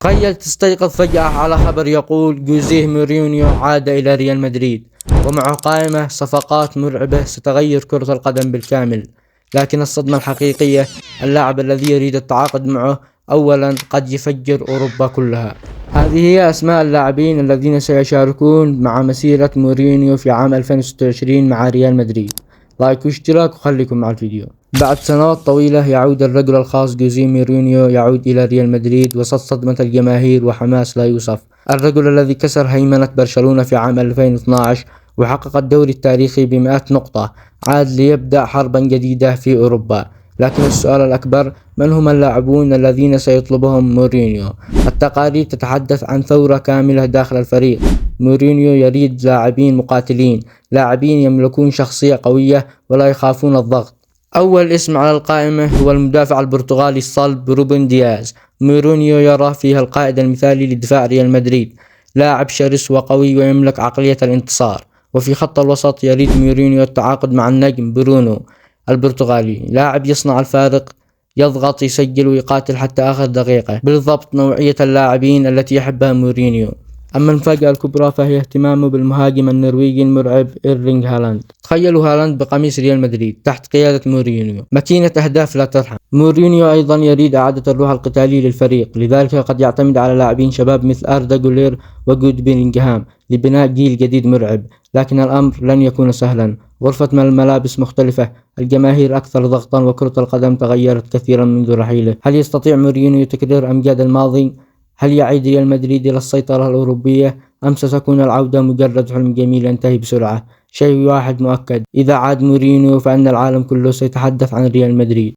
تخيل تستيقظ فجأة على خبر يقول جوزيه مورينيو عاد إلى ريال مدريد، ومعه قائمة صفقات مرعبة ستغير كرة القدم بالكامل. لكن الصدمة الحقيقية، اللاعب الذي يريد التعاقد معه أولا قد يفجر أوروبا كلها. هذه هي أسماء اللاعبين الذين سيشاركون مع مسيرة مورينيو في عام 2026 مع ريال مدريد. لايك واشتراك وخليكم مع الفيديو. بعد سنوات طويلة يعود الرجل الخاص جوزيه مورينيو، يعود إلى ريال مدريد وسط صدمة الجماهير وحماس لا يوصف. الرجل الذي كسر هيمنة برشلونة في عام 2012 وحقق الدوري التاريخي ب100 نقطة، عاد ليبدأ حربا جديدة في أوروبا. لكن السؤال الأكبر، من هم اللاعبون الذين سيطلبهم مورينيو؟ التقارير تتحدث عن ثورة كاملة داخل الفريق. مورينيو يريد لاعبين مقاتلين، لاعبين يملكون شخصية قوية ولا يخافون الضغط. أول اسم على القائمة هو المدافع البرتغالي الصلب روبن دياز. مورينيو يرى فيه القائد المثالي لدفاع ريال مدريد، لاعب شرس وقوي ويملك عقلية الانتصار. وفي خط الوسط يريد مورينيو التعاقد مع النجم برونو البرتغالي، لاعب يصنع الفارق، يضغط، يسجل ويقاتل حتى آخر دقيقة. بالضبط نوعية اللاعبين التي يحبها مورينيو. أما المفاجأة الكبرى فهي اهتمامه بالمهاجم النرويجي المرعب إيرلينغ هالاند. تخيلوا هالاند بقميص ريال مدريد تحت قيادة مورينيو، ماكينة أهداف لا ترحم. مورينيو أيضا يريد إعادة الروح القتالي للفريق، لذلك قد يعتمد على لاعبين شباب مثل أردا جولير وجود بيلينغهام لبناء جيل جديد مرعب. لكن الأمر لن يكون سهلا. غرفة من الملابس مختلفة، الجماهير أكثر ضغطا، وكرة القدم تغيرت كثيرا منذ رحيله. هل يستطيع مورينيو تكرير أمجاد الماضي؟ هل يعيد ريال مدريد إلى السيطرة الأوروبية، أم ستكون العودة مجرد حلم جميل ينتهي بسرعة؟ شيء واحد مؤكد، إذا عاد مورينيو فإن العالم كله سيتحدث عن ريال مدريد.